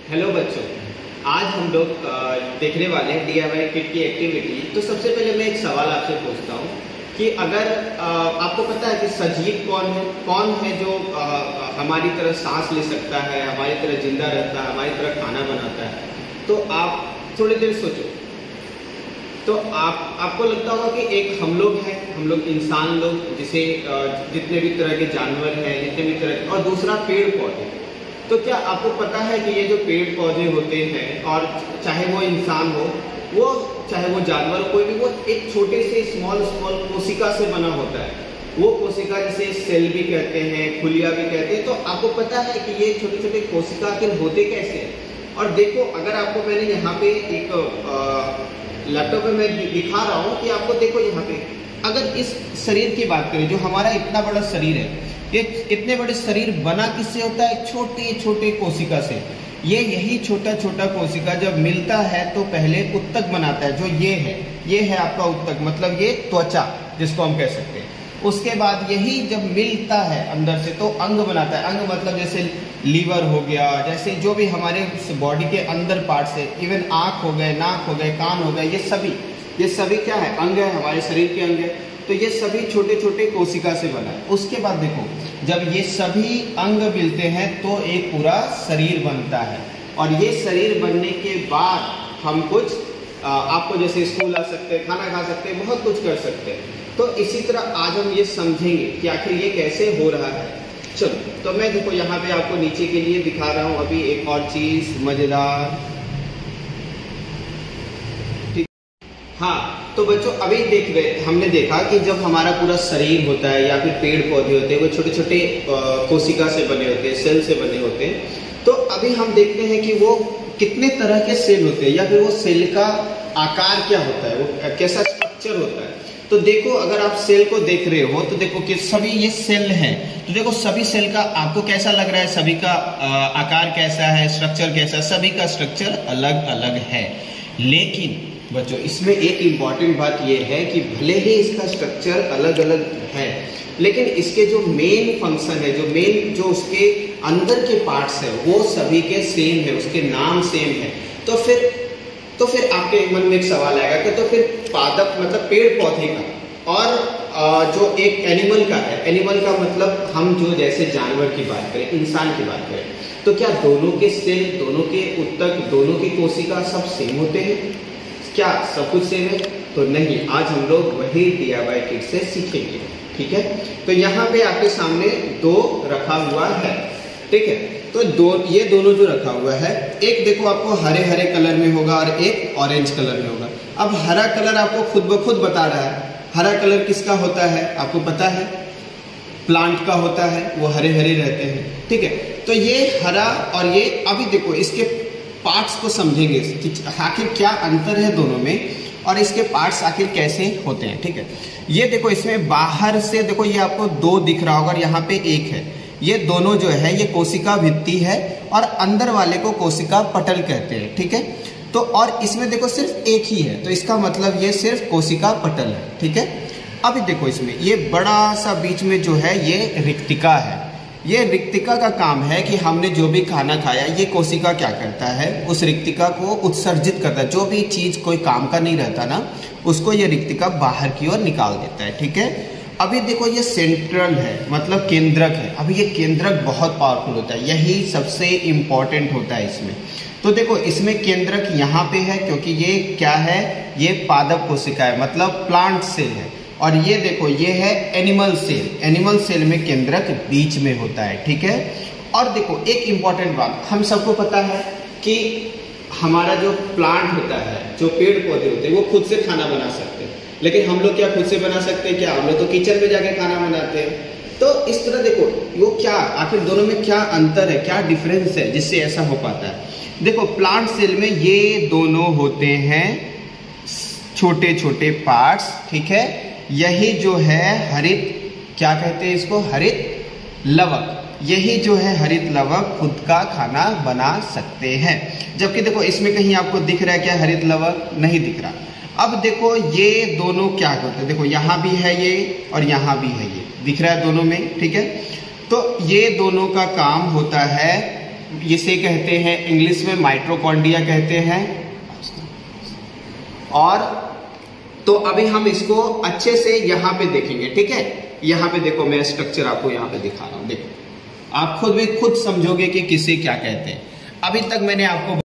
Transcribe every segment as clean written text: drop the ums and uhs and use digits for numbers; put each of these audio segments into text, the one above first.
Hello बच्चों, आज हम लोग देखने वाले हैं DIY किट की एक्टिविटी। तो सबसे पहले मैं एक सवाल आपसे पूछता हूँ कि अगर आपको पता है कि सजीव कौन है जो हमारी तरह सांस ले सकता है, हमारी तरह जिंदा रहता है, हमारी तरह खाना बनाता है। तो आप थोड़ी देर सोचो, तो आपको लगता होगा कि एक हम लोग इंसान लोग, जिसे जितने भी तरह के जानवर हैं, जितने भी तरह के, और दूसरा पेड़ पौधे। तो क्या आपको पता है कि ये जो पेड़ पौधे होते हैं, और चाहे वो इंसान हो, वो चाहे वो जानवर हो, कोई भी, वो एक छोटे से स्मॉल कोशिका से बना होता है। वो कोशिका जिसे सेल भी कहते हैं, खुलिया भी कहते हैं। तो आपको पता है कि ये छोटे छोटे कोशिका आखिर होते कैसे हैं। और देखो, अगर आपको मैंने यहाँ पे एक लैपटॉप में मैं दिखा रहा हूँ कि आपको देखो यहाँ पे, अगर इस शरीर की बात करें, जो हमारा इतना बड़ा शरीर है, ये इतने बड़े शरीर बना किससे होता है? छोटे छोटे कोशिका से। यही छोटा छोटा कोशिका जब मिलता है तो पहले उत्तक बनाता है, जो ये है आपका उत्तक, मतलब ये त्वचा जिसको हम कह सकते हैं। उसके बाद यही जब मिलता है अंदर से तो अंग बनाता है। अंग मतलब जैसे लीवर हो गया, जैसे जो भी हमारे बॉडी के अंदर पार्ट से, इवन आँख हो गए, नाक हो गए, कान हो गए, ये सभी क्या है? अंग है, हमारे शरीर के अंग है। तो ये सभी छोटे छोटे कोशिका से बना है। उसके बाद देखो, जब ये सभी अंग मिलते हैं तो एक पूरा शरीर बनता है। और ये शरीर बनने के बाद हम कुछ आपको जैसे स्कूल आ सकते हैं, खाना खा सकते हैं, बहुत कुछ कर सकते हैं। तो इसी तरह आज हम ये समझेंगे कि आखिर ये कैसे हो रहा है। चलो, तो मैं देखो यहाँ पे आपको नीचे के लिए दिखा रहा हूँ अभी एक और चीज मजेदार। हाँ, तो बच्चों अभी हमने देखा कि जब हमारा पूरा शरीर होता है या फिर पेड़ पौधे होते हैं, वो छोटे छोटे कोशिका से बने होते हैं, सेल से बने होते हैं। तो अभी हम देखते हैं कि वो कितने तरह के सेल होते हैं, या फिर वो सेल का आकार क्या होता है, वो कैसा स्ट्रक्चर होता है। तो देखो, अगर आप सेल को देख रहे हो तो देखो कि सभी ये सेल हैं। तो देखो, सभी सेल का आपको कैसा लग रहा है? सभी का आकार कैसा है, स्ट्रक्चर कैसा है? सभी का स्ट्रक्चर अलग अलग है। लेकिन बच्चों, इसमें एक इम्पॉर्टेंट बात यह है कि भले ही इसका स्ट्रक्चर अलग अलग है, लेकिन इसके जो मेन फंक्शन है, जो उसके अंदर के पार्ट्स है, वो सभी के सेम है, उसके नाम सेम है। तो फिर आपके मन में एक सवाल आएगा कि तो फिर पादप मतलब पेड़ पौधे का, और जो एक एनिमल का है, एनिमल का मतलब हम जो जैसे जानवर की बात करें, इंसान की बात करें, तो क्या दोनों के सेल, दोनों के उत्तक, दोनों की कोशिका सब सेम होते हैं? क्या सब कुछ सेम है? तो नहीं। आज हम लोग वही DIY किट से सीखेंगे, ठीक है। तो यहाँ पे आपके सामने दो रखा हुआ है, ठीक है। तो ये दोनों जो रखा हुआ है, एक देखो आपको हरे हरे कलर में होगा और एक ऑरेंज कलर में होगा। अब हरा कलर आपको खुद ब खुद बता रहा है। हरा कलर किसका होता है? आपको पता है, प्लांट का होता है, वो हरे हरे रहते हैं, ठीक है। तो ये हरा, और ये अभी देखो इसके पार्ट्स को समझेंगे कि आखिर क्या अंतर है दोनों में, और इसके पार्ट्स आखिर कैसे होते हैं, ठीक है। ये देखो, इसमें बाहर से देखो, ये आपको दो दिख रहा होगा और यहाँ पे एक है। ये दोनों जो है ये कोशिका भित्ति है, और अंदर वाले को कोशिका पटल कहते हैं, ठीक है। तो और इसमें देखो सिर्फ एक ही है, तो इसका मतलब ये सिर्फ कोशिका पटल है, ठीक है। अभी देखो, इसमें ये बड़ा सा बीच में जो है ये रिक्तिका है। ये रिक्तिका का काम है कि हमने जो भी खाना खाया, ये कोशिका क्या करता है? उस रिक्तिका को उत्सर्जित करता है। जो भी चीज कोई काम का नहीं रहता ना, उसको ये रिक्तिका बाहर की ओर निकाल देता है, ठीक है। अभी देखो, ये सेंट्रल है, मतलब केंद्रक है। अभी ये केंद्रक बहुत पावरफुल होता है, यही सबसे इंपॉर्टेंट होता है इसमें। तो देखो, इसमें केंद्रक यहाँ पे है, क्योंकि ये क्या है? ये पादप कोशिका है, मतलब प्लांट सेल है। और ये देखो, ये है एनिमल सेल। एनिमल सेल में केंद्रक बीच में होता है, ठीक है। और देखो, एक इंपॉर्टेंट बात, हम सबको पता है कि हमारा जो प्लांट होता है, जो पेड़ पौधे होते हैं, वो खुद से खाना बना सकते हैं। लेकिन हम लोग क्या खुद से बना सकते हैं? क्या हम लोग तो किचन में जाके खाना बनाते हैं। तो इस तरह देखो, वो क्या आखिर दोनों में क्या अंतर है, क्या डिफरेंस है जिससे ऐसा हो पाता है? देखो, प्लांट सेल में ये दोनों होते हैं छोटे छोटे पार्ट्स, ठीक है। यही जो है हरित, क्या कहते हैं इसको? हरित लवक। यही जो है हरित लवक खुद का खाना बना सकते हैं। जबकि देखो, इसमें कहीं आपको दिख रहा है क्या हरित लवक? नहीं दिख रहा। अब देखो, ये दोनों क्या करते हैं? देखो, यहाँ भी है ये और यहाँ भी है ये, दिख रहा है दोनों में, ठीक है। तो ये दोनों का काम होता है इसे कहते हैं इंग्लिश में माइटोकॉन्ड्रिया कहते हैं। और तो अभी हम इसको अच्छे से यहाँ पे देखेंगे, ठीक है। यहाँ पे देखो मैं स्ट्रक्चर आपको यहाँ पे दिखा रहा हूँ, देखो आप खुद समझोगे कि किसे क्या कहते हैं। अभी तक मैंने आपको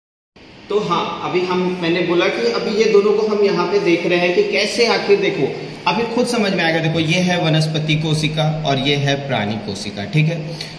तो हाँ, अभी मैंने बोला कि अभी ये दोनों को हम यहाँ पे देख रहे हैं कि कैसे, आखिर देखो अभी खुद समझ में आएगा। देखो ये है वनस्पति कोशिका और ये है प्राणी कोशिका, ठीक है।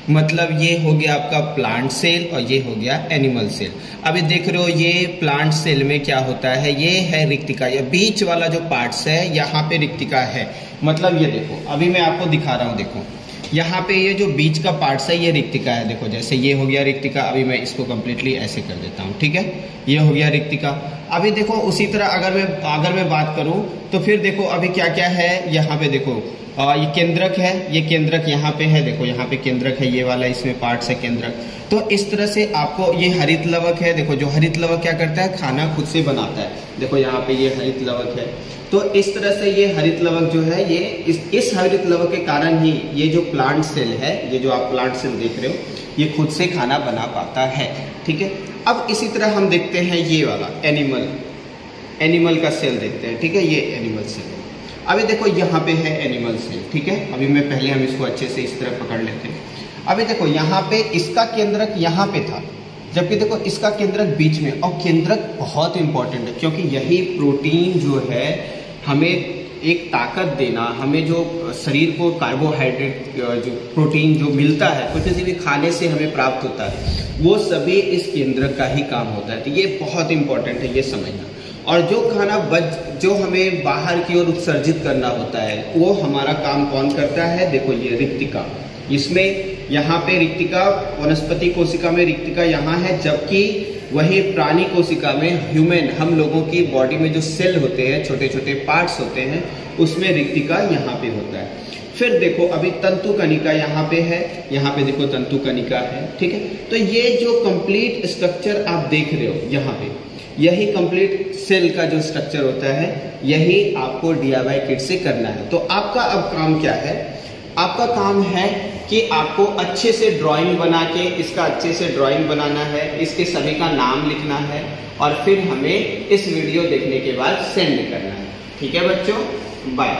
मतलब ये हो गया आपका प्लांट सेल और ये हो गया एनिमल सेल। अभी देख रहे हो ये प्लांट सेल में क्या होता है, ये है रिक्तिका, ये बीच वाला जो पार्ट्स है यहाँ पे रिक्तिका है। मतलब ये देखो अभी मैं आपको दिखा रहा हूँ, देखो यहाँ पे ये जो बीच का पार्ट्स है ये रिक्तिका है। देखो जैसे ये हो गया रिक्तिका, अभी मैं इसको कंप्लीटली ऐसे कर देता हूँ, ठीक है। ये हो गया रिक्तिका। अभी देखो उसी तरह अगर मैं बात करूँ तो फिर देखो अभी क्या क्या है यहाँ पे। देखो ये केंद्रक है, ये केंद्रक यहाँ पे है, देखो यहाँ पे केंद्रक है, ये वाला इसमें पार्ट्स है केंद्रक। तो इस तरह से आपको ये हरित लवक है। देखो जो हरित लवक क्या करता है, खाना खुद से बनाता है। देखो यहाँ पे ये हरित लवक है। तो इस तरह से ये हरित लवक जो है, ये इस हरित लवक के कारण ही ये जो प्लांट सेल है, ये जो आप प्लांट सेल देख रहे हो, ये खुद से खाना बना पाता है, ठीक है। अब इसी तरह हम देखते हैं ये वाला एनिमल का सेल देखते हैं, ठीक है। ये एनिमल सेल है। अभी देखो यहाँ पे है एनिमल सेल, ठीक है। अभी मैं पहले हम इसको अच्छे से इस तरह पकड़ लेते हैं। अभी देखो यहाँ पे इसका केंद्रक यहाँ पे था, जबकि देखो इसका केंद्रक बीच में। और केंद्रक बहुत इंपॉर्टेंट है क्योंकि यही प्रोटीन जो है हमें एक ताकत देना, हमें जो शरीर को कार्बोहाइड्रेट जो प्रोटीन जो मिलता है कुछ किसी भी खाने से हमें प्राप्त होता है, वो सभी इस केंद्रक का ही काम होता है। तो ये बहुत इंपॉर्टेंट है ये समझना। और जो खाना जो हमें बाहर की ओर उत्सर्जित करना होता है, वो हमारा काम कौन करता है, देखो ये रिक्तिका। इसमें यहाँ पे रिक्तिका, वनस्पति कोशिका में रिक्तिका यहाँ है, जबकि वही प्राणी कोशिका में ह्यूमन, हम लोगों की बॉडी में जो सेल होते हैं, छोटे छोटे पार्ट्स होते हैं, उसमें रिक्तिका यहाँ पे होता है। फिर देखो अभी तंतु कणिका यहाँ पे है, यहाँ पे देखो तंतु कणिका है, ठीक है। तो ये जो कंप्लीट स्ट्रक्चर आप देख रहे हो यहाँ पे, यही कंप्लीट सेल का जो स्ट्रक्चर होता है, यही आपको DIY किट से करना है। तो आपका अब काम क्या है, आपका काम है कि आपको अच्छे से ड्राइंग बना के, इसका अच्छे से ड्राइंग बनाना है, इसके सभी का नाम लिखना है और फिर हमें इस वीडियो देखने के बाद सेंड करना है, ठीक है बच्चों। बाय।